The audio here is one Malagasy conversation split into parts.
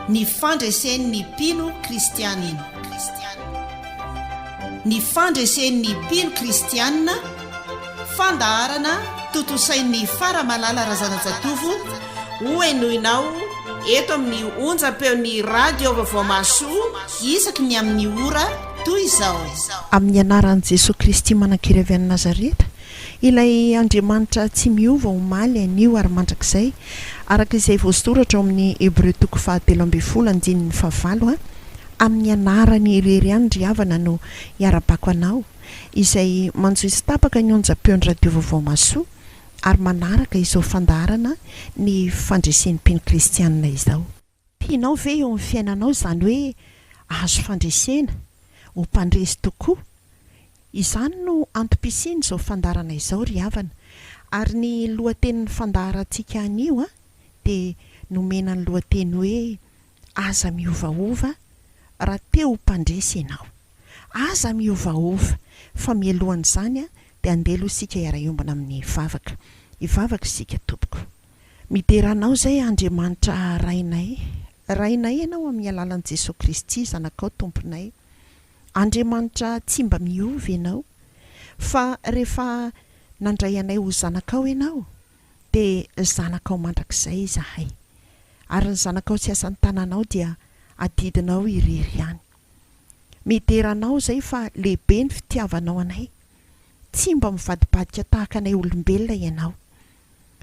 ny fandresen'ny mpino kristianina. Ny fandresen'ny mpino kristianina, fandaharana totosain'ny faramalala razanajatovo hoenoinao eto amin'ny onjam-peon'ny radio vaovao masoa isaky ny amin'ny ora toy izao. Amin'ny anaran'i Jesosy Kristy manan-kiry avy any Nazareta, ilay Andriamanitra tsy miova omaly anio ary mandrakizay, araka izay voasoratra ao amin'ny Hébreu 4:7 amin'ny anarany irery any ry havana no iarabako anao, izay manjoy sy tapaka ny onjam-peon'ny radio vaovao masoa ary manaraka izao fandaharana ny fandresen'ny mpino kristianina izao. Tianao ve eo amin'ny fiainanao izany hoe azo fandresena ho mpandresy tokoa? Izany no antom-pisiany izao fandaharana izao ry havana, ary ny lohatenin'ny fandaharantsika anio dia nomena ny lohateny hoe aza miovaova raha teo mpandresy ianao. Aza miovaova, fa mialohan'izany dia andelo isika iara-iombana amin'ny vavaka. Ivavaka isika tompoko. Mideranao izay Andriamanitra rainay ianao amin'ny alalan'i Jesosy Kristy zanakao tomponay. Andriamanitra tsy mba miova ianao, fa rehefa nandray anay ho zanakao ianao dia zanakao mandrakizay izahay, ary ny zanakao tsy asan'ny tananao dia adidinao irery ihany. Mideranao izay fa lehibe ny fitiavanao anay, tsy mba mivadibadika tahaka anay olombelona ianao,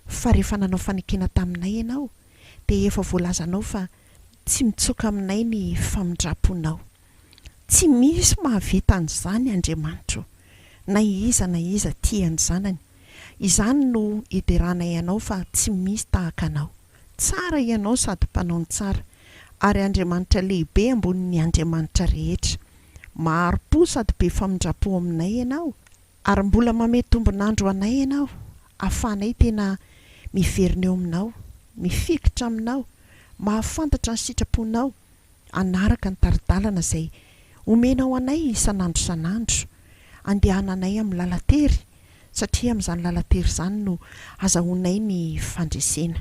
fa rehefa nanao fanekena taminay ianao dia efa voalazanao fa tsy mitsoka aminay ny famindraponao. Tsy misy mahavita an'izany Andriamanitra, na iza tiany zanany. Izany no hideranay ianao fa tsy misy tahaka anao. Tsara ianao sady mpanao ny tsara, ary Andriamanitra lehibe ambonin'ny Andriamanitra rehetra. Maro-po sady be famindrapo aminay ianao, ary mbola mame tombonandro anay ianao, ahafahanay tena miverina eo aminao, mifikitra aminao, mahafantatra ny sitraponao, anaraka ny taridalana izay omenao anay isan'andro isan'andro, andehananay amin'ny lalatery, satria amin'izany lalatery izany no azahoanay ny fandresena.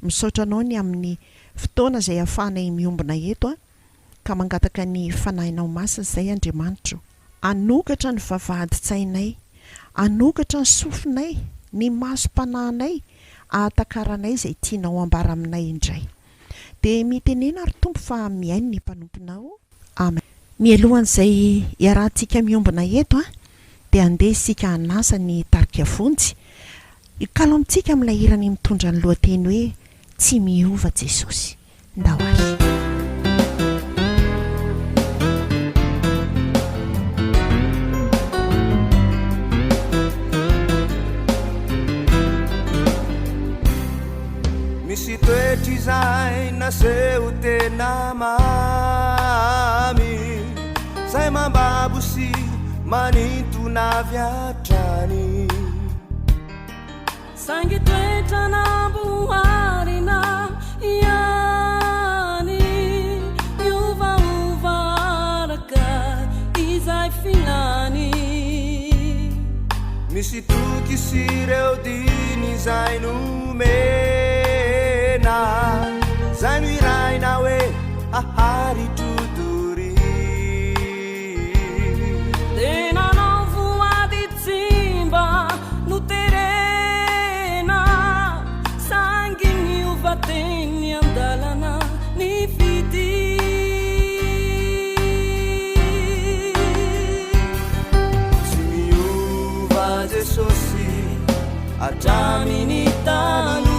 Misaotra anao ny amin'ny fotoana izay ahafahanay miombona eto ka mangataka ny fanahinao masina izay Andriamanitra. Anokatra ny vavahadi-tsainay, anokatra ny sofinay, ny masom-panahinay, ahatakaranay izay tianao ambara aminay indray. Dia mitenena ary tompo fa miaino ny mpanomponao. Amen. Mialohan'izay iarahantsika miombona eto dia andeha isika hanasa ny tarika fontsy. Ikalo amintsika amin'ilay irany mitondra ny lohateny hoe tsy miova Jesosy. Ndao ary. Misy toetry izay naseho tena mamy, zay mambabo sy manintona avy hatrany. Saingy toetra namboarina ihany, miovaova araka izay filany. Misy toky sy ireo diny izay nomena, zay no iraina hoe aharitrodori. Tena nao voady tsimba no terena, sangy miova teny andalana ny fity. Tsy miova Jesosy atraminy tano,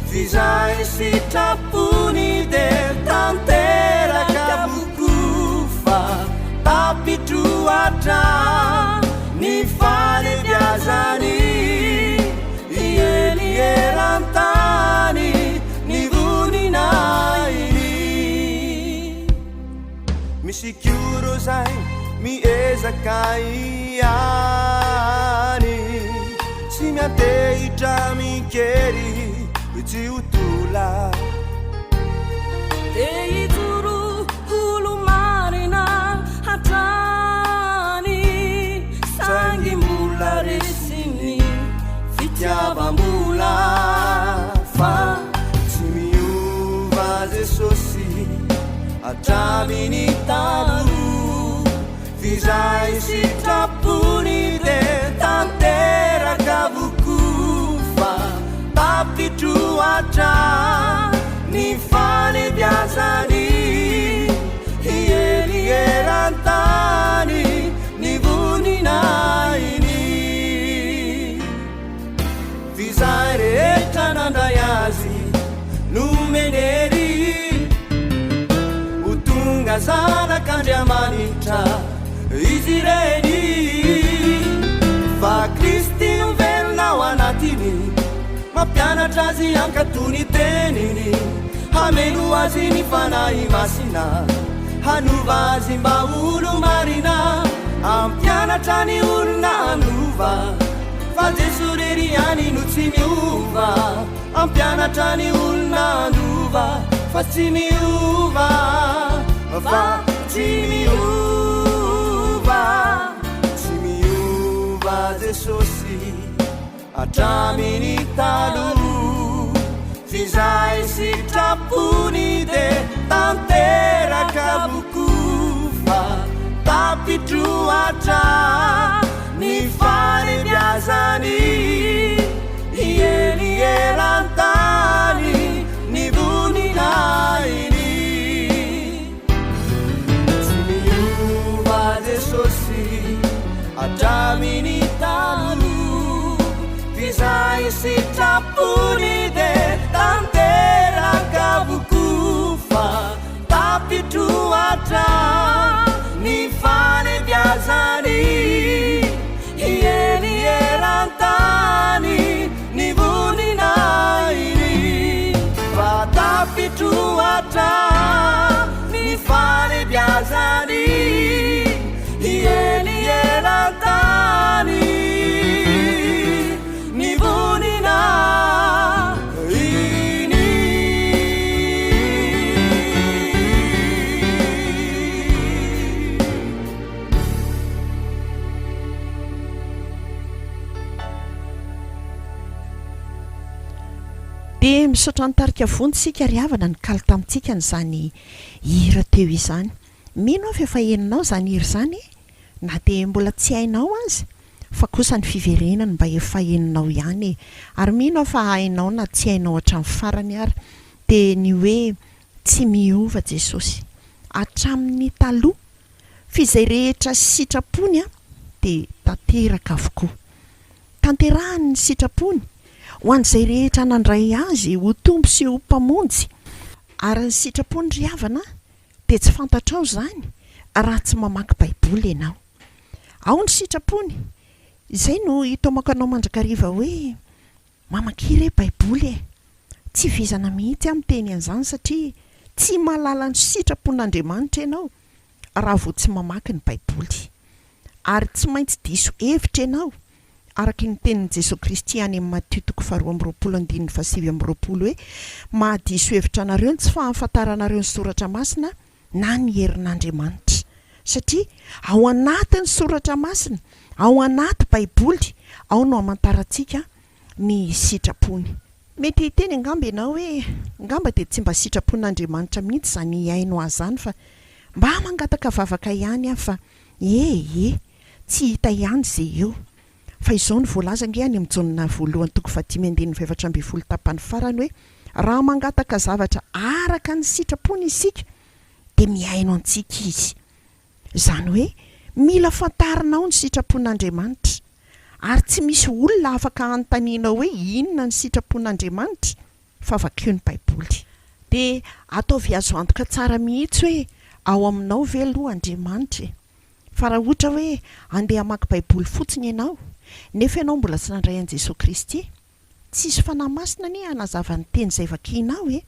fizay sitrapony de tanteraka bokofa, tapitruatra ny falebiazany, ielierantany ny voninainy. Misy kioro zay miezaka ihany, tsy miantehitra mikery tsy utola. Teituru hulu marina hatrany, sangy mula resini fitiava mula fa tsy miova Jesosy atraminy talo fizay sitrapony de tanteraka vokofa tapitroatra ny fanebiazany hielierantany ny voninainy fizay rehetra nandray azy nomenery ho tonga zanak'andriamanitra izy reny fa Kristy ovelonao anatiny mampianatra azy ankatony teniny hamelo azy ny fanahy masina hanova azy mba olo marina ampianatra ny olona anova fa Jesu rery any no tsy miova ampianatra ny olona anova fa tsy miova fa tsy miova tsy miova Jesosy atraminy talo fizay sitrapony de tanteraka vokofa tapitroatra ny fanebiazany hielierantany ny voninainy tsy miova Jesosy atraminy talo fizay sitrapony de tanteraka vokofa tapitroatra ny fanebiazany hielierantany ny voninainy fa tapitroatra ny fanebiazany hielierantany ny voninainy dia misaotra nitarika vontsika ry havana ny kalo tamintsika n'izany hira teo izany mino aho fa efa heninao zany hira izany na dia mbola tsy hainao azy fa kosa ny fiverenany mba efa heninao ihany ary mino aho fa hainao na tsy hainao hatramin'ny farany ary dia ny hoe tsy miova Jesosy hatramin'ny taloha fizay rehetra sitrapony dia tanteraka avokoa tanterahany ny sitrapony ho an'izay rehetra nandray azy ho tombo sy ho mpamonjy ary ny sitrapony ry havana dia tsy fantatrao zany raha tsy mamaky baiboly ianao ao ny sitrapony izay no hitomako anao mandrakariva hoe mamakiry baiboly tsy vizana mihitsy amin'ny teny an'izany satria tsy mahalala ny sitrapon'Andriamanitra ianao raha vao tsy mamaky ny baiboly ary tsy maintsy diso hevitra ianao araka ny tenin'i Jesosy Kristy any amin'ny Matthieu 4:7-20 hoe mahadiso hevitra anareo tsy fahafantaranareo ny soratra masina na ny herin'Andriamanitra satria ao anatin'ny soratra masina ao anaty baiboly ao no hamantarantsika ny sitrapony mety hiteny angamba ianao hoe angamba dia tsy mba sitrapon'Andriamanitra mihitsy zany haino azy zany fa mba mangataka vavaka ihany fa tsy hita ihany izay eo fa izao ny voalaza nge any amin'ny Jaonina voalohany 5:17 tapany farany hoe raha mangataka zavatra araka ny sitrapony isika dia mihaino antsika izy izany hoe mila fantarinao ny sitrapon'Andriamanitra ary tsy misy olona afaka anontanianao hoe inona ny sitrapon'Andriamanitra fa vakeo ny baiboly dia ataovy azo antoka tsara mihitsy hoe ao aminao ve aloha Andriamanitra fa raha ohatra hoe andeha hamaky baiboly fotsiny ianao nefa ianao mbola tsy nandray an'i Jesosy Kristy tsisy fanahy masina ny hanazava ny teny izay vakianao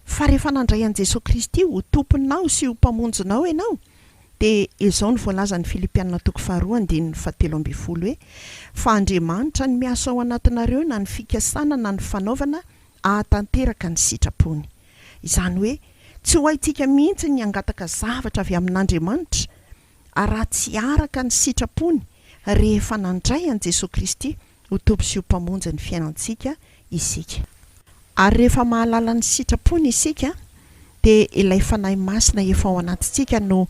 fa rehefa nandray an'i Jesosy Kristy ho tomponao sy ho mpamonjinao ianao dia izao ny voalaza ny Filipianina 2:17 hoe fa Andriamanitra ny miasa ao anatinareo na ny fikasana na ny fanaovana ahatanteraka ny sitrapony izany hoe tsy ho haintsika mihitsy ny angataka zavatra avy amin'Andriamanitra raha tsy araka ny sitrapony rehefa nandray an'i Jesosy Kristy ho tompo sy ho mpamonjy ny fiainantsika isika ary rehefa mahalala ny sitrapony isika dia ilay fanahy masina efa ao anatintsika no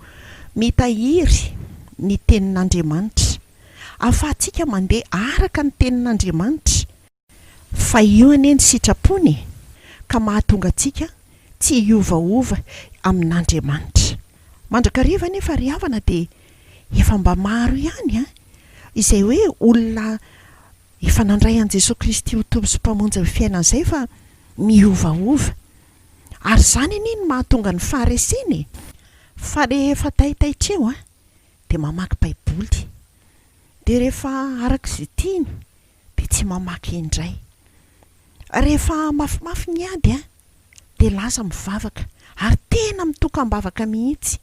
mitahiry ny tenin'Andriamanitra, ahafahantsika mandeha araka ny tenin'Andriamanitra, fa io anie ny sitrapony ka mahatonga antsika tsy hiovaova amin'Andriamanitra. Mandrakariva nefa ry havana dia efa mba maro ihany izay hoe olona efa nandray an' Jesosy Kristy ho tompo sy mpamonjy ny fiainana izay fa miovaova, ary izany aniny mahatonga ny fahareseny. Fa rehefa taitaitra eo dia mamaky baiboly, dia rehefa arak'izay tiany dia tsy mamaky indray. Rehefa mafimafy ny ady dia lasa mivavaka, ary tena mitokam-bavaka mihitsy.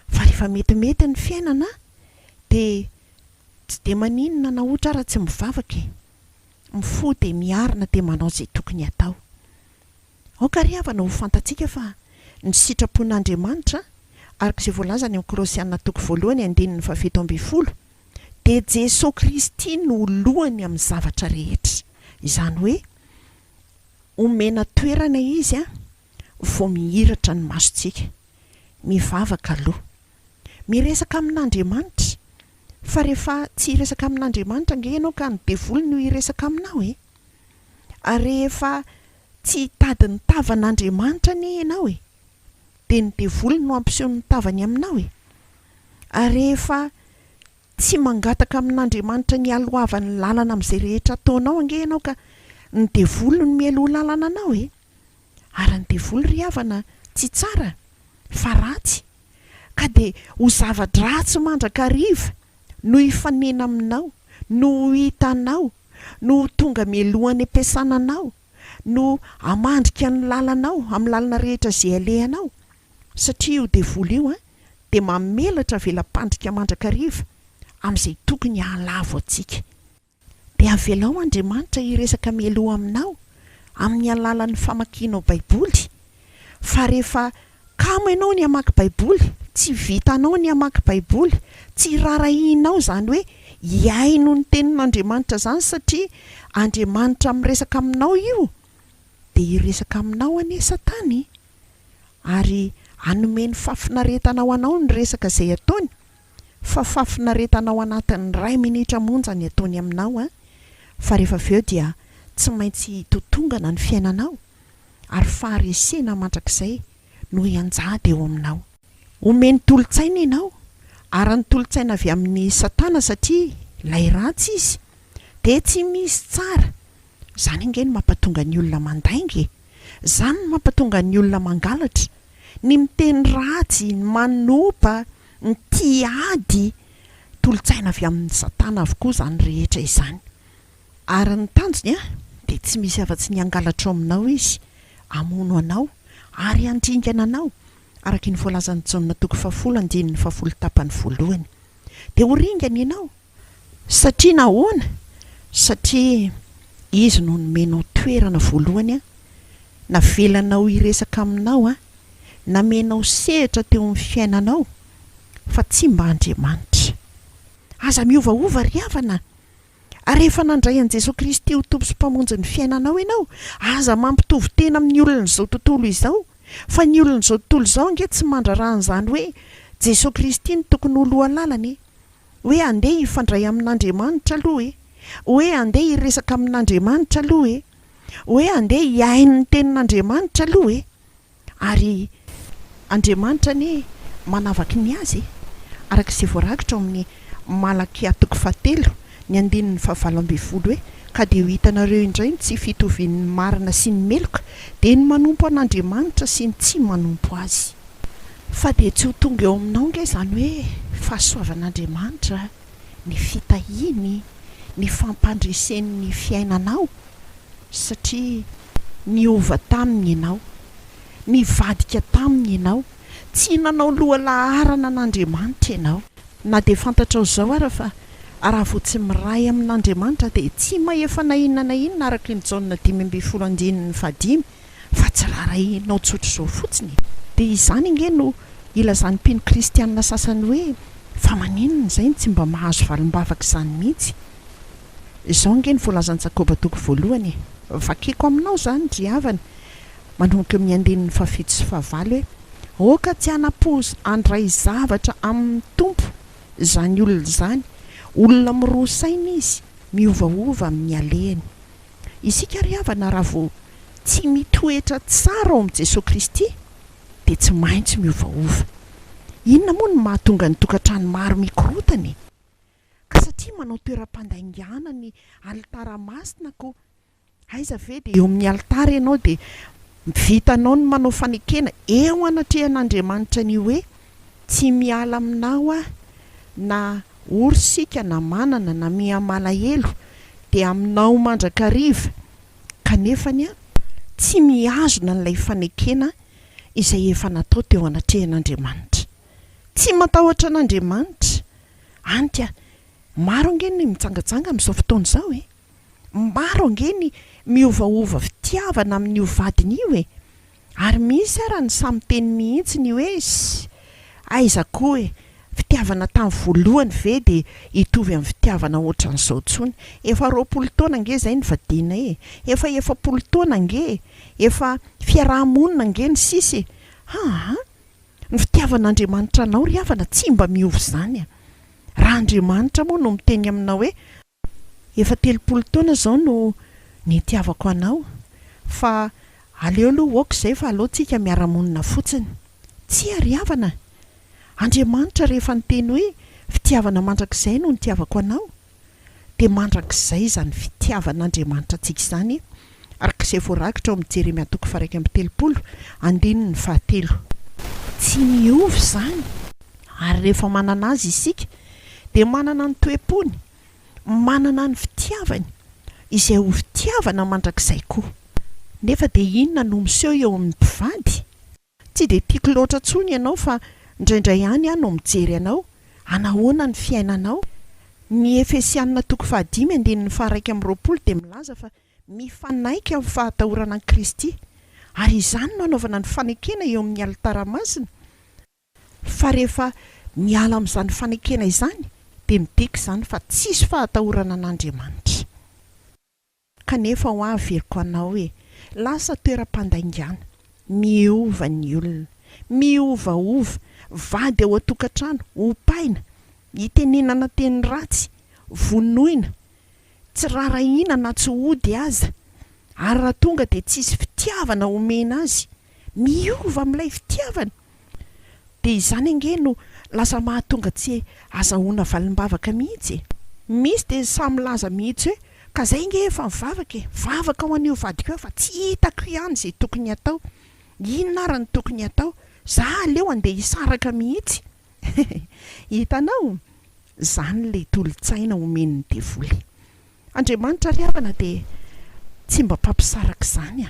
Fa rehefa metimety ny fiainana dia tsy dia maninona na ohatra raha tsy mivavaka, mifody miarina dia manao izay tokony atao. Aoka ry havana ho fantatsika fa ny sitrapon'Andriamanitra arak'izay voalaza ny Kolosiana 2:7 dia Jesosy Kristy no lohany amin'ny zavatra rehetra. Izany hoe omena toerana izy vao mihiratra ny masontsika, mivavaka aloha, miresaka amin'Andriamanitra. Fa rehefa tsy hiresaka amin'Andriamanitra nge ianao ka ny devoly no hiresaka aminao ary rehefa tsy hitady ny tavan'Andriamanitra ny ianao dia ny devoly no ampiseho ny tavany aminao ary rehefa tsy mangataka amin'Andriamanitra ny alohavany lalana amin'izay rehetra ataonao ange ianao ka ny devoly no mialoha lalana anao ary ny devoly ry havana tsy tsara fa ratsy, ka dia ho zavatra-dratsy mandrakariva no hifanena aminao, no hitanao, no tonga mialohan'ny ampiasana anao, no amandrika ny lalanao amin'ny lalana rehetra izay alehanao. Satria io devoly io dia mamelatra velam-pandrika mandrakariva amin'izay tokony hahalavo antsika. Dia avelao Andriamanitra hiresaka mialoha aminao amin'ny alalan'ny famakianao baiboly. Fa rehefa kamo ianao ny hamaky baiboly, tsy vitanao ny hamaky baiboly, tsy rarahinao izany hoe hiaino ny tenin'Andriamanitra izany satria Andriamanitra miresaka aminao io, dia hiresaka aminao anie Satany ary hanome ny fafinaretana ho anao ny resaka izay ataony. Fa fafinaretana ao anatin'ny 2 minitra monja ny ataony aminao fa rehefa avy eo dia tsy maintsy totongana ny fiainanao ary faharesena mandrakizay no hianjady eo aminao. Omeny tolotsaina ianao ary ny tolotsaina avy amin'ny Satana satria ilay ratsy izy dia tsy misy tsara. Izany inge no mampatonga ny olona mandaingy, izany no mampatonga ny olona mangalatra, ny miteny ratsy, ny manopa, ny tiady. Tolotsaina avy amin'ny Satana avokoa izany rehetra izany. Ary ny tanjony dia tsy misy afa-tsy ny angalatra aminao izy, amono anao ary andringana anao araka ny voalazan'ny Jaona 10:10 dia ho ringana ianao. Satria nahoana? Satria izy no nomenao toerana voalohany navelanao hiresaka aminao namenao sehatra teo amin'ny fiainanao, fa tsy mba Andriamanitra. Aza miovaova ry havana. Ary rehefa nandray an' Jesosy Kristy ho tompo sy mpamonjy ny fiainanao ianao, aza mampitovy tena amin'ny olon'izao tontolo izao. Fa ny olon'izao tontolo izao ange tsy mandrarana izany hoe Jesosy Kristy ny tokony oloha lalany, hoe andeha hifandray amin'Andriamanitra aloha hoe andeha hiresaka amin'Andriamanitra aloha hoe andeha hiaino ny tenin'Andriamanitra aloha ary Andriamanitra ny manavaky ny azy araka izay voarakitra amin'ny Malakia 3:7 hoe ka dia ho hitanareo indray ny tsy fitovian'ny marina sy ny meloka dia ny manompo an'Andriamanitra sy ny tsy manompo azy. Fa dia tsy ho tonga eo aminao nge izany hoe fahasoavan'Andriamanitra, ny fitahiny, ny fampandresen'ny fiainanao, satria niova taminy ianao, nivadika taminy ianao, tsy nanao loha laharana an'Andriamanitra ianao. Na dia fantatrao izao ara fa raha vao tsy miray amin'Andriamanitra dia tsy maefa na inona na inona araka ny Jaona 10:5 fa tsy rarahinao tsotra izao fotsiny. Dia izany inge no ilazan'ny mpino kristianina sasany hoe fa maninona izay tsy mba mahazo valim-bavaka izany mihitsy. Izao nge ny voalazan'i Jakoba 1:, vakiko aminao izany ry havana manomboka amin'ny andinin'ny fafito sy fahavalo hoe oka tsy anapozy andray zavatra amin'ny tompo zany olona zany, olona mirosaina izy miovaova amin'ny alehany. Isika ry havana raha vao tsy mitoetra tsara ao amin'i Jesosy Kristy dia tsy maintsy miovaova. Inona moa no mahatonga ny tokantrano maro mikorotana? Ka satria manao toeram-pandaingana ny alitara masina ko aiza ve dia eo amin'ny alitara ianao dia vitanao ny manao fanekena eo anatrehan'Andriamanitra ny hoe tsy miala aminao na orsika na manana na miha malahelo dia aminao mandrakariva, kanefany tsy mihazona n'ilay fanekena izay efa natao teo anatrehan'Andriamanitra. Tsy matahotra an'Andriamanitra. Antia maro angeny mitsangajanga amin'izao fotoana izao maro angeny miovaova fitiavana amin'io vadiny io ary misy ara ny samy teny mihitsy ny hoe aiza koa fitiavana tamin'ny voalohany ve dia hitovy amin'ny fitiavana ohatran'izao tsony. Efa 20 taona nge zay ny vadiana efa 70 taona nge, efa fiarahamonina nge ny sisy. Ny fitiavan'Andriamanitra anao ry havana tsy mba miova zany. Raha Andriamanitra moa no miteny aminao hoe efa 30 taona zao no nitiavako anao, fa aleo aloha oka izay fa aleotsika miaramonina fotsiny. Tsy ry havana. Andriamanitra rehefa niteny hoe fitiavana mandrakizay no nitiavako anao dia mandrakizay zany fitiavan'Andriamanitra antsika izany, arak'izay voarakitra ao amin'ny Jeremia 1:30 andininy 7. Tsy miova zany. Ary rehefa manana azy isika dia manana ny toe-pony, manana ny fitiavany izay ho fitiavana mandrakizay koa. Nefa dia inona no miseho eo amin'ny mpivady? Tsy dia tiako loatra tsony ianao fa indraindray ihany no mijery anao, anahoana ny fiainanao. Ny Efesianina 5:1-20 dia milaza fa mifanaika amin'ny fahatahorana an'i Kristy, ary izany no anaovana ny fanekena eo amin'ny alitara masina. Fa rehefa miala amin'izany fanekena izany dia midika izany fa tsisy fahatahorana an'Andriamanitra. Kanefa ho averiko anao lasa toeram-pandaingana, miova ny olona, miovaova, vady ao an-tokantrano, opaina, hitenenana teny ratsy, vonoina, tsy rarahina na tsy hody aza, ary raha tonga dia tsisy fitiavana omena azy, miova amin'ilay fitiavana. Dia izany ange no lasa mahatonga tsy azahoana valim-bavaka mihitsy. Misy dia samy laza mihitsy hoe ka zay nge efa mivavaka vavaka ho an'io vadiko eo fa tsy hitako ihany izay tokony atao. Inona ary ny tokony atao? Za aleo andeha hisaraka mihitsy. Hitanao, zany ilay tolotsaina omen'ny devoly. Andriamanitra ry havana dia tsy mba mpampisaraka izany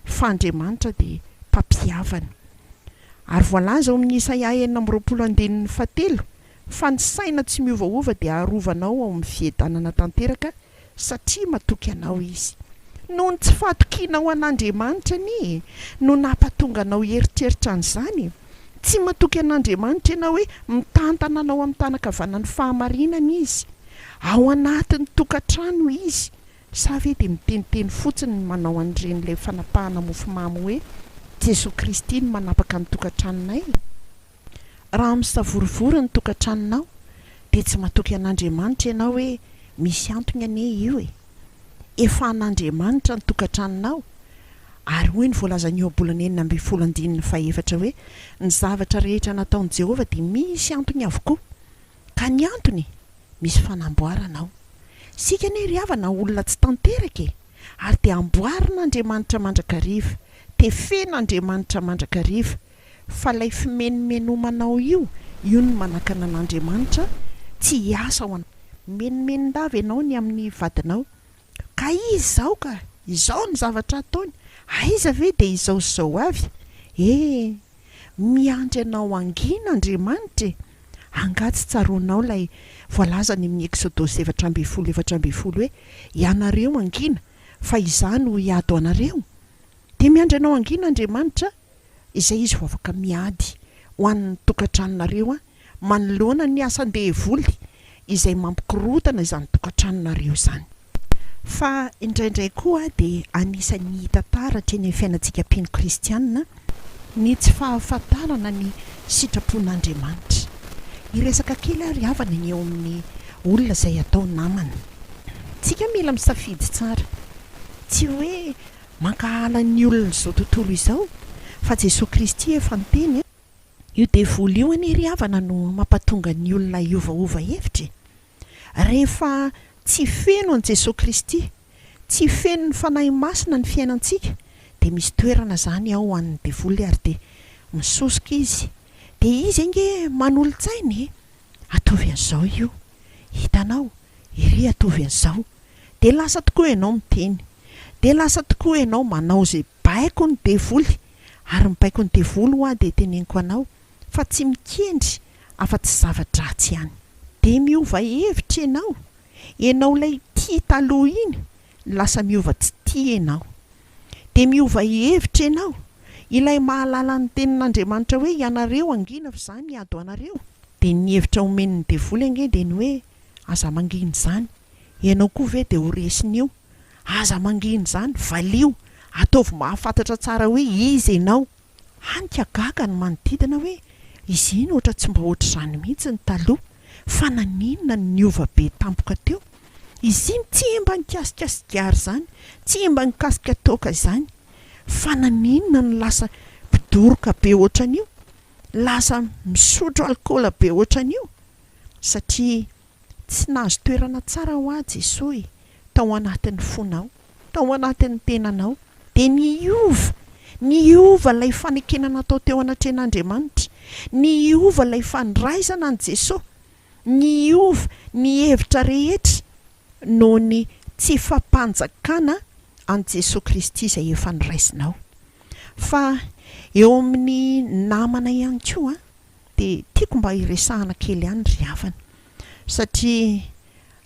fa Andriamanitra dia mpampiavana. Ary voalaza ao amin'ny Isaia 9:7 fa ny saina tsy miovaova dia arovanao ao amin'ny fiedanana tanteraka satria matoky anao izy. Noho ny tsy fahatokianao an'Andriamanitra no nampatonga anao eritreritra an'izany. Tsy matoky an'Andriamanitra ianao hoe mitantana anao amin'ny tanakavanan'ny fahamarinana izy, ao anatin'ny tokantrano izy, sa ve dia miteniteny fotsiny manao an'iren'ilay fanapahana mofomamy hoe Jesosy Kristy no manapaka ny tokantranonay. Raha misavorivory ny tokantranonao dia tsy matoky an'Andriamanitra ianao hoe misy antony ane io efa an'Andriamanitra ny tokantranonao. Ary hoy ny voalazan'ny ohabolana 4:4 hoe ny zavatra rehetra nataon'i Jehovah dia misy antony avokoa, ka ny antony misy fanamboaranao. Sika ane ry havana olona tsy tanteraka ary dia amboarin'Andriamanitra mandrakariva, tefen'Andriamanitra mandrakariva, fa ilay fimenimenomanao io no manakana an'Andriamanitra tsy hiasa ho menimenindavy ianao ny amin'ny vadinao. Ka izao ka izao ny zavatra ataony, aiza ve dia izao zao avy? Miandry anao angina Andriamanitra. Angatsy tsaroanao ilay voalazany amin'ny Exodus 7:12 hoe ianareo angina fa izany ho hiady anareo. Dia miandry anao angina Andriamanitra izay izy ho afaka miady ho an'ny tokantranonareo manoloana ny asan-devoly izay mampikorotana izany tokantranonareo izany. fa indraindray koa dia anisan'ny tantaratra eny amin'ny fiainantsika mpino kristianina ny tsy fahafantarana ny sitrapon'Andriamanitra. Iresaka kely ary havana ny eo amin'ny olona izay atao namana. Tsika mila misafidy tsara, tsy hoe mankahala ny olona izao tontolo izao, fa Jesosy Kristy efa niteny io devoly io any ry havana no mampatonga ny olona iovaova hevitra. Rehefa tsy feno an Jesosy Kristy, tsy feno ny fanahy masina ny fiainantsika, dia misy toerana zany ao an'ny devoly ary dia misosika izy. Dia izy inge manolo-tsainy, atovy an'izao io, hitanao, iry atovy an'izao. Dia lasa tokoa ianao miteny, dia lasa tokoa ianao manao izay baiko ny devoly, ary mibaiko ny devoly ho dia teneniko anao, fa tsy mikendry afa-tsy zava-dratsy ihany. Dia miova hevitra ianao, ianao ilay tia taloha iny, lasa miova tsy tia ianao. Dia miova hevitra ianao, ilay mahalala ny tenin'Andriamanitra hoe ianareo angina fa izany miado anareo. Dia ny hevitra omen'ny devoly ange dia ny hoe aza mangina izany. Ianao koa ve dia ho resin'io, aza mangina izany, valio, ataovy mahafantatra tsara hoe izy ianao. Hanika gaga ny manodidina hoe izy iny ohatra tsy mba ohatra izany mihitsy ny taloha, fa naninona ny niova be tampoka teo. Izy iny tsy mba nikasikasigar izany, tsy mba nikasika toaka izany, fa naninona ny lasa mpidoroka be ohatran'io, lasa misotro alkôla be ohatran'io, satria tsy nahazo toerana tsara ho azy Jesosy tao anatin'ny fonao, tao anatin'ny tenanao. Dia niova ilay fanekena natao teo anatren'Andriamanitra, niova ilay fandraisana an Jesosy, niova ny hevitra rehetra noho ny tsy fampanjakana an Jesosy Kristy izay efa niraisinao. Fa eo amin'ny namana ihany koa dia tiako mba hiresahana kely ihany ry havana, satria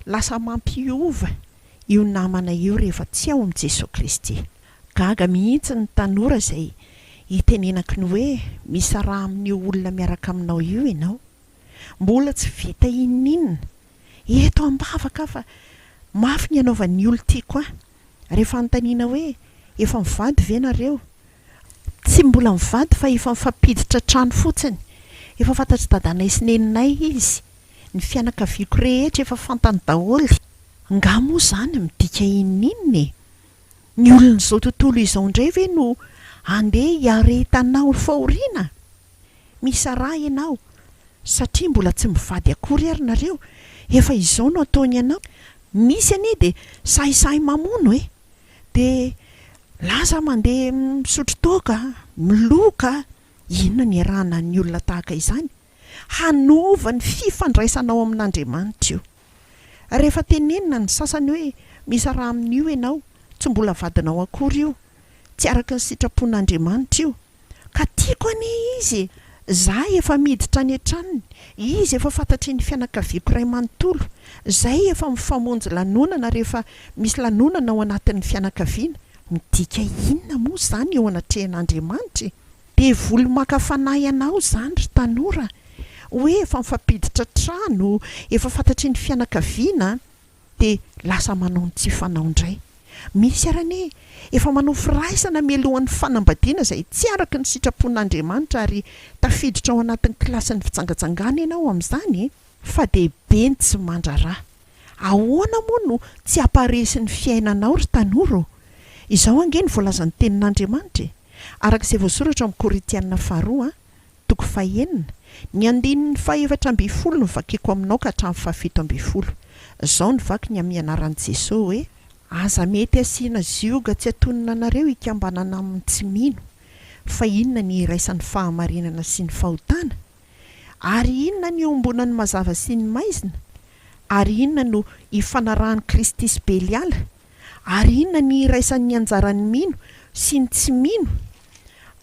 lasa mampiova io namana io rehefa tsy ao amin'ny Jesosy Kristy. Gaga mihitsy ny tanora izay hitenenako ny hoe misy raha amin'io olona miaraka aminao io ianao, mbola tsy vita ininona, eto ambavaka fa mafy ny anaovan'ny olo tiako rehefa antaniana hoe efa mivady ve nareo? Tsy mbola mivady fa efa mifampiditra trano fotsiny, efa fantatry dadanay sy neninay izy, ny fianakaviako rehetra efa fantany daholo. Nga moa izany midika ininona e? Ny olona izao tontolo izao indray ve no andeha hiaretanao fahoriana? Misy raha ianao, satria mbola tsy mivady akory ary nareo, efa izao no ataony ianao. Misy anie dia sahisahy mamono dia lasa mandeha misotro toaka, miloka. Inona ny arahana ny olona tahaka izany? Hanova ny fifandraisanao amin'Andriamanitra io. Rehefa tenenina ny sasany hoe misy raha amin'io ianao, tsy mbola vadinao akory io, tsy araka ny sitrapon'Andriamanitra io, ka tiako anie izy, zay efa miditra any an-tranony, izy efa fantatry ny fianakaviako ray manontolo, zay efa mifamonjy lanonana rehefa misy lanonana ao anatin'ny fianakaviana. Midika inona moa izany eo anatrehan'Andriamanitra? Devoly makafanahy anao izany ry tanora, hoe efa mifampiditra trano, efa fantatry ny fianakaviana, dia lasa manao ny tsy fanao indray. Misy arane efa manao firaisana mialohan'ny fanambadiana izay tsy araka ny sitrapon'Andriamanitra ary tafiditra ao anatin'ny kilasin'ny fitsangatsangana ianao amin'izany, fa dehibe ny tsy mandraraha. Ahoana moa no tsy hamparesin'ny fiainanao ry tanora? Izao ange ny voalazan'ny tenin'Andriamanitra, araka izay voasoratra amin'ny Korintiana 2:9, ny 2:11 no vakiko aminao ka hatramin'ny 7:12. Izao ny vaky ny amin'ny anaran'i Jesosy hoe aza mety asiana zioga tsy atonina anareo hikambanana amin'ny tsy mino, fa inona ny iraisan'ny fahamarinana sy ny fahotana, ary inona ny ombonan'ny mazava sy ny maizina, ary inona no ifanarahan'ny Kristy sy Beliala, ary inona ny iraisan'ny anjaran'ny mino sy ny tsy mino,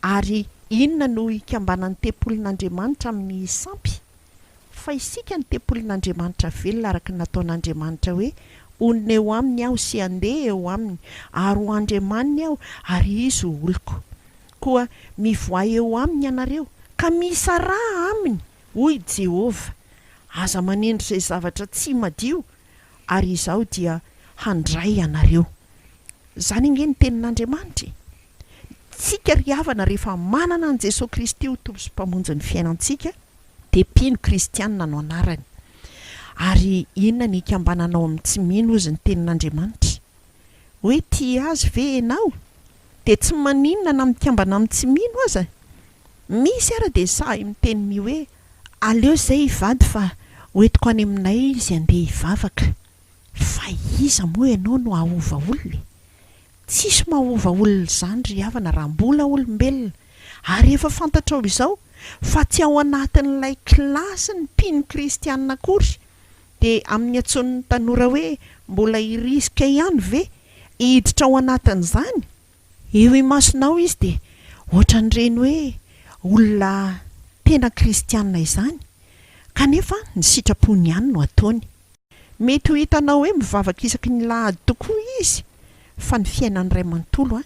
ary inona no ikambanan'ny tempolin'Andriamanitra amin'ny sampy. Fa isika ny tempolin'Andriamanitra velona araka ny nataon'Andriamanitra hoe onona eo aminy aho sy andeha eo aminy, ary ho andriamaniny aho ary izy ho oloko. Koa mivoay eo aminy ianareo, ka misy raha aminy, hoy Jehova. Aza manendry izay zavatra tsy madio, ary izao dia handray anareo. Zany nge ny tenin'Andriamanitra. Tsika ry havana rehefa manana an' Jesosy Kristy ho tompo sy mpamonjy ny fiainantsika dia mpino kristianina no anarany. Ary inona ny ikambananao amin'ny tsy mino ozy ny tenin'Andriamanitra? Hoe tia azy ve ianao dia tsy maninona na mikambana amin'ny tsy mino aza? Misy ara dia sahy miteny mi hoe aleo izay hivady fa hoentiko any aminay izy andeha hivavaka. Fa iza moa ianao no ahova olona? Tsisy mahova olona izany ry havana raha mbola olombelona. Ary efa fantatrao izao fa tsy ao anatin'ilay kilasy ny mpino kristianina akory dia amin'ny antson'ny tanora hoe mbola iriska ihany ve hiditra ao anatin'izany? Eo imasonao izy dia ohatran'ireny hoe olona tena kristianina izany, kanefa ny sitrapony ihany no ataony. Mety ho hitanao hoe mivavaka isaky ny lahady tokoa izy, fa ny fiainany iray manontolo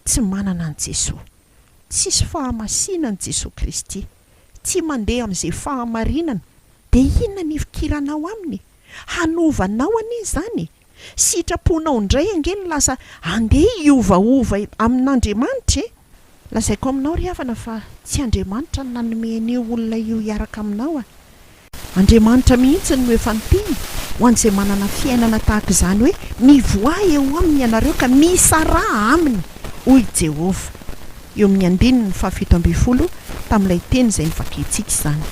tsy manana an' Jesosy. Tsisy fahamasinana Jesosy Kristy, tsy mandeha amin'izay fahamarinana. Dia inona ny fikiranao aminy? Hanovanao ani izany? Sitraponao indray angeny lasa andeha hiovaova amin'Andriamanitra. Lazaiko aminao ry havana fa tsy Andriamanitra no nanome an'io olona io hiaraka aminao. Andriamanitra mihitsy no efa niteny ho an'izay manana fiainana tahaka izany hoe mivoay eo aminy ianareo ka misara aminy hoy Jehovah. Eo amin'ny 7:20 tamin'ilay teny izay nivakintsika izany.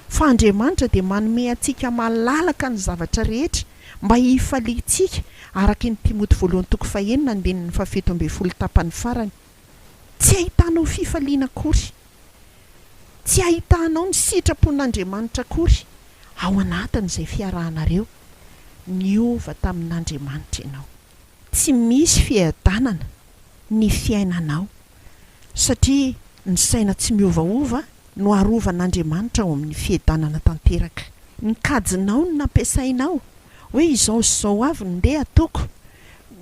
Fa Andriamanitra dia manome antsika malalaka ny zavatra rehetra mba hifaliantsika araka ny Timoty 1:9 tapany farany. Tsy ahitanao fifaliana akory, tsy ahitanao ny sitrapon'Andriamanitra akory ao anatin'izay fiarahanareo. Niova tamin'Andriamanitra ianao. Tsy misy fiadanana ny fiainanao satria ny saina tsy miovaova no arovan'Andriamanitra ao amin'ny fiadanana tanteraka. Ny kajinao no nampiasainao hoe izao sy izao avy ny ndeha ataoko.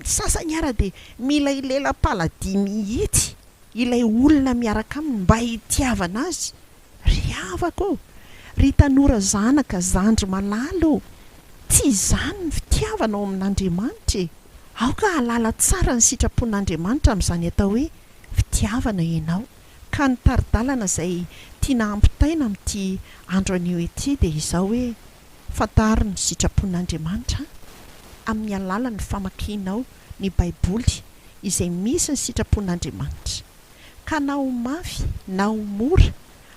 Sasany ara dia mila ilela-paladia mihitsy ilay olona miaraka aminy mba hitiavana azy. Ry havako, ry tanora zanaka zandry malalo, tsy izany ny fitiavana ao amin'Andriamanitra. Aoka halala tsara ny sitrapon'Andriamanitra amin'izany atao hoe fitiavana ianao. Ka ny taridalana izay tiana ampitaina amin'ity andro anio ety dia izao hoe fantaro ny sitrapon'Andriamanitra amin'ny alalan'ny famakianao ny Baiboly izay misy ny sitrapon'Andriamanitra. Ka na ho mafy na ho mora,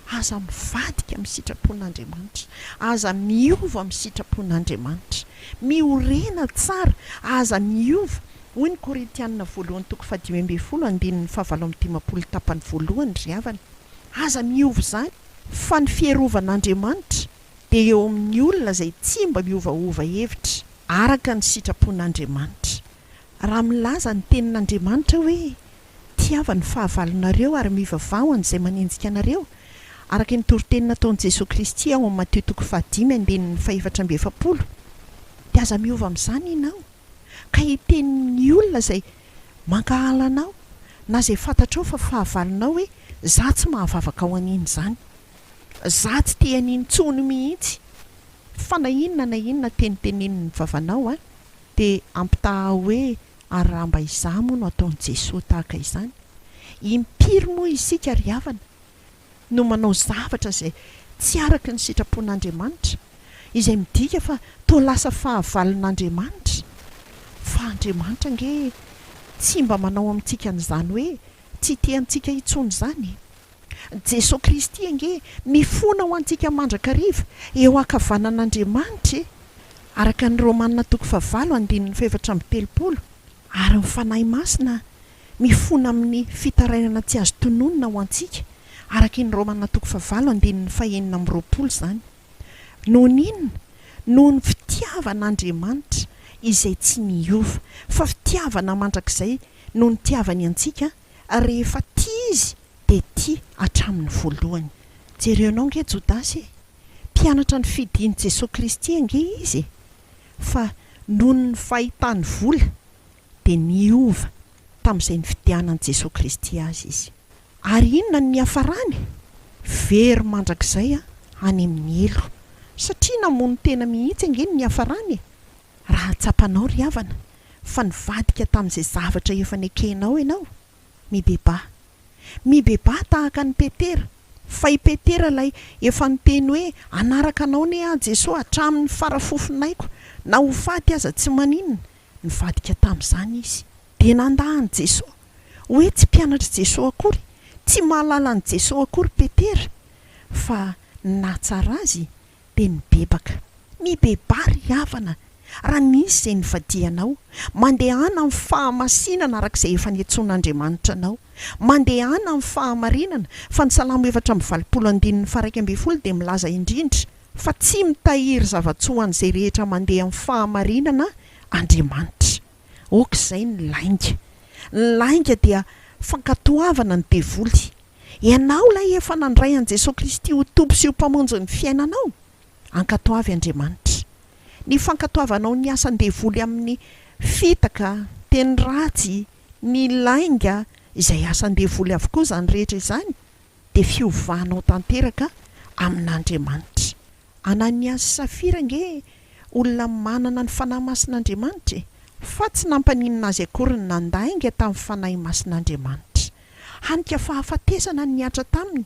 aza mivadika amin'ny sitrapon'Andriamanitra, aza miova amin'ny sitrapon'Andriamanitra, miorena tsara, aza miova. Hoy ny Korintianina 1:5-7 tapany 1 ry havana. Aza miova izany fa ny fierovan'Andriamanitra dia eo amin'ny olona izay tsy mba miovaova hevitra araka ny sitrapon'Andriamanitra. Raha milaza ny tenin'Andriamanitra hoe tiava ny fahavalonareo ary mivavahany izay manenjika anareo araka ny toroteny nataon'i Jesosy Kristy ao amin'ny Mateo 5:4-7 dia aza miova amin'izany ianao. Ka hitenin'ny olona izay mankahala anao na izay fantatrao fa fahavalonao hoe za tsy mahavavaka ao an'iny izany, za tsy te an'iny tsony mihitsy. Fa na inona tenitenenin'ny vavanao dia ampitaha hoe ary raha mba izah moa no ataon'i Jesosy tahaka izany. Impiry moa isika ry havana no manao zavatra izay tsy araka ny sitrapon'Andriamanitra, izay midika fa toa lasa fahavalon'Andriamanitra. Fa Andriamanitra nge tsy mba manao amintsika an'izany hoe tsy tiantsika intsony izany. Jesosy Kristy nge mifona ho antsika mandrakariva eo ankavanan'Andriamanitra araka ny Romanina 5:7 ary ny fanahy masina mifona amin'ny fitarainana tsy azo tononona ho antsika araka ny Romanina 5:9 izany. Noho n'inona? Noho ny fitiavan'Andriamanitra izay tsy miova, fa fitiavana mandrakizay no ny tiavany antsika rehefa tia izy dia tia hatramin'ny voalohany. Jerenao nge Jodasy, mpianatra ny fidian'i Jesosy Kristy nge izy, fa noho ny fahitany vola dia niova tamin'izay ny fidianan'i Jesosy Kristy azy izy. Ary inona ny hafarany? Very mandrakizay any amin'ny elo, satria namono tena mihitsy nge ny hafarany. Raha tsapanao ry havana fa nivadika tamin'izay zavatra efa nekenao ianao. Mibeba tahaka ny Petera, fa i Petera ilay efa niteny hoe anaraka anao ne Jesosy hatramin'ny farafofonaiko, na ho faty aza tsy maninona. Nivadika tamin'izany izy dia nandahany Jesosy. Hoe tsy mpianatra Jesosy akory, tsy mahalala ny Jesosy akory Petera, fa natsara azy dia nibebaka. Mibeba ry havana raha nisy izay nivadianao, mandehana amin'ny fahamasinana arak'izay efa niantson'Andriamanitra anao, mandehana amin'ny fahamarinana. Fa ny Salamo 4:1 dia milaza indrindra fa tsy mitahiry zava-tsy ho an'izay rehetra mandeha amin'ny fahamarinana Andriamanitra. Okizay ny lainga. Ny lainga dia fankatoavana ny devoly. Ianao ilay efa nandray an Jesosy Kristy ho tompo sy ho mpamonjy ny fiainanao, ankatoavy Andriamanitra. Ny fankatoavanao ny asan-devoly amin'ny fitaka, teny ratsy, ny lainga, izay asan-devoly avokoa izany rehetra izany, dia fiovahanao tanteraka amin'Andriamanitra. Ananias sy Safira nge olona manana ny fanahy masin'Andriamanitra, fa tsy nampaninina azy akory ny nandainga tamin'ny fanahy masin'Andriamanitra. Hanika fahafatesana ny niatra taminy.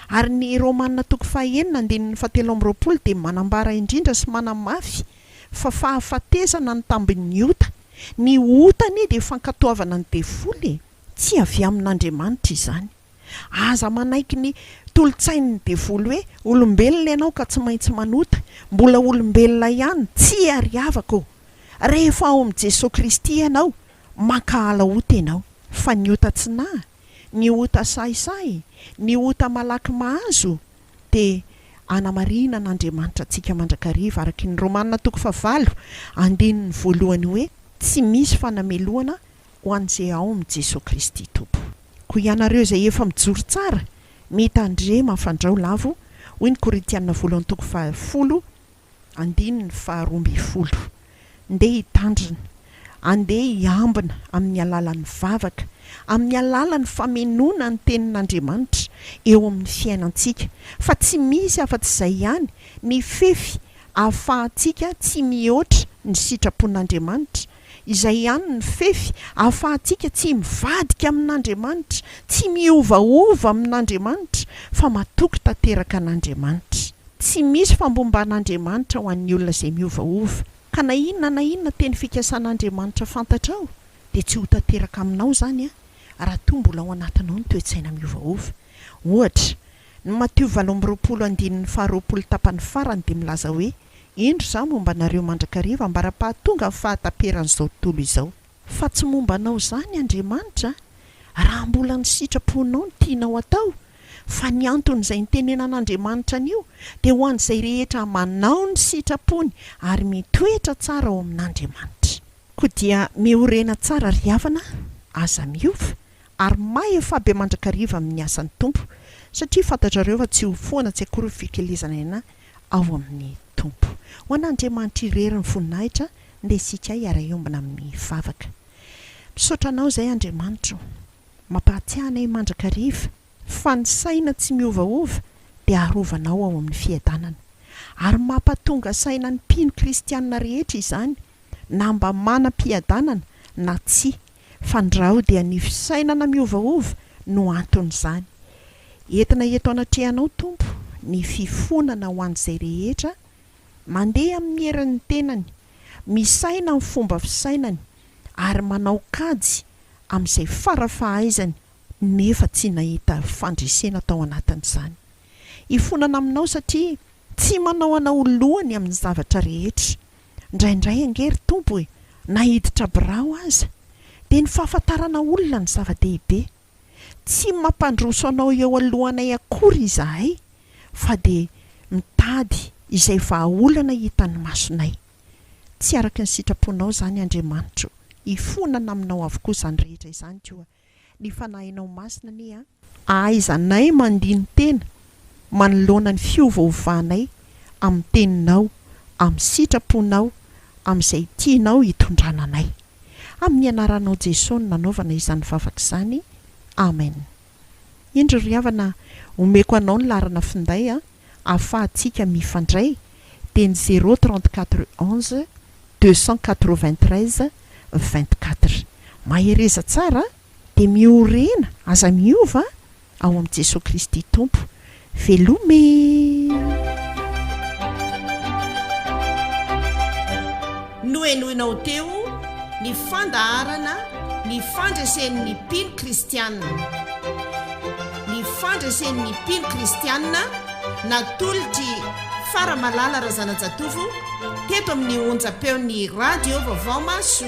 Ary ny Romanina 9:7 dia manambara indrindra sy manamafy fa fahafatesana ny tambin'ny ota. Ny otany dia fankatoavana ny devoly, tsy avy amin'Andriamanitra izany. Aza manaiky ny tolotsain'ny devoly hoe olombelona ianao ka tsy maintsy manota, mbola olombelona ihany, tsy ariavako. Rehefa ao amin'i Jesosy Kristy ianao, mankahala ota ianao. Fa ny ota tsinahy, ny ota saisay, ny ota malaky mahazo, dia anamarina n'Andriamanitra antsika mandrakariva araky ny Romanina 9:1 hoe tsy misy fanameloana ho an'izay ao amin'i Jesosy Kristy tompo. Koa ianareo izay efa mijoro tsara, mitandrema fandrao lavo, hoy ny Korintianina 2:20, ndeha hitandrina, andeha hiambina amin'ny alalan'ny vavaka, amin'ny alalan'ny famenoana ny tenin'Andriamanitra eo amin'ny fiainantsika. Fa tsy misy afa-tsy izay ihany, ny fefy ahafahantsika tsy mihoatra ny sitrapon'Andriamanitra. Izay ihany ny fefy ahafahantsika tsy mivadika amin'Andriamanitra, tsy miovaova amin'Andriamanitra, fa matoky tanteraka an'Andriamanitra. Tsy misy fambomban'Andriamanitra ho an'ny olona izay miovaova. Ka na inona teny fikasan'Andriamanitra fantatrao, dia tsy ho tanteraka aminao zany raha toa mbola ao anatinao ny toe-tsaina miovaova. Ohatra, ny Matteo 20:20 tapany farany dia milaza hoe indro izao momba anareo mandrakariva ambara-pahatonga amin'ny fahataperan'izao tontolo izao. Fa tsy momba anao izany Andriamanitra raha mbola ny sitraponao ny tianao atao, fa ny anton'izay nitenenan'Andriamanitra an'io dia ho an'izay rehetra manao ny sitrapony ary mitoetra tsara ao amin'Andriamanitra. Koa dia miorena tsara ry havana, aza miova ary mahay efa be mandrakariva amin'ny asan'ny tompo, satria fantatrareo fa tsy ho foana tsy akory fikelezana aina ao amin'ny tompo. Ho an'Andriamanitra irery ny voninahitra, ndesika hiara-iombana amin'ny vavaka. Misaotra anao izay Andriamanitra, mampahatsiahy anay mandrakariva fa ny saina tsy miovaova dia arovanao ao amin'ny fiadanana, ary mampatonga saina ny mpino kristianina rehetra izany, na mba manam-piadanana na tsy, fa ndrao dia ny fisainana miovaova no anton'izany. Entina eto anatrehanao Tompo ny fifonana ho an'izay rehetra mandeha amin'ny herin'ny tenany, misaina amin'ny fomba fisainany ary manao kajy amin'izay farafahaizany, nefa tsy nahita fandresena tao anatin'izany. Ifonana aminao satria tsy manao anao lohany amin'ny zavatra rehetra. Indraindray angery Tompo nahiditra birao aza dia ny fahafantarana olona ny zava-dehibe. Tsy mampandroso anao eo alohanay akory izahay, fa dia mitady izay vahaolana hitan'ny masonay. Tsy araka ny sitraponao izany Andriamanitra, ifonana aminao avokoa izany rehetra izany koa. Ny fanahinao masina ny ahaizanay mandiny tena manoloana ny fiovaovanay amin'ny teninao, amin'ny sitraponao, amin'izay tianao hitondrana anay. Amin'ny anaranao Jesosy nanaovana izany vavaka izany. Amen. Indro ry havana, omeko anao ny larana finday ahafahantsika mifandray dia ny 034 11 293 24 mahereza tsara dia miorena aza miova ao amin'i Jesosy Kristy tompo. Velome. noenoinao teo ny fandaharana ny fandraisen'ny mpino kristianina. Ny fandraisen'ny mpino kristianina natolotry faramalala razanajatovo teto amin'ny onjam-peon'ny radio vaovao maso.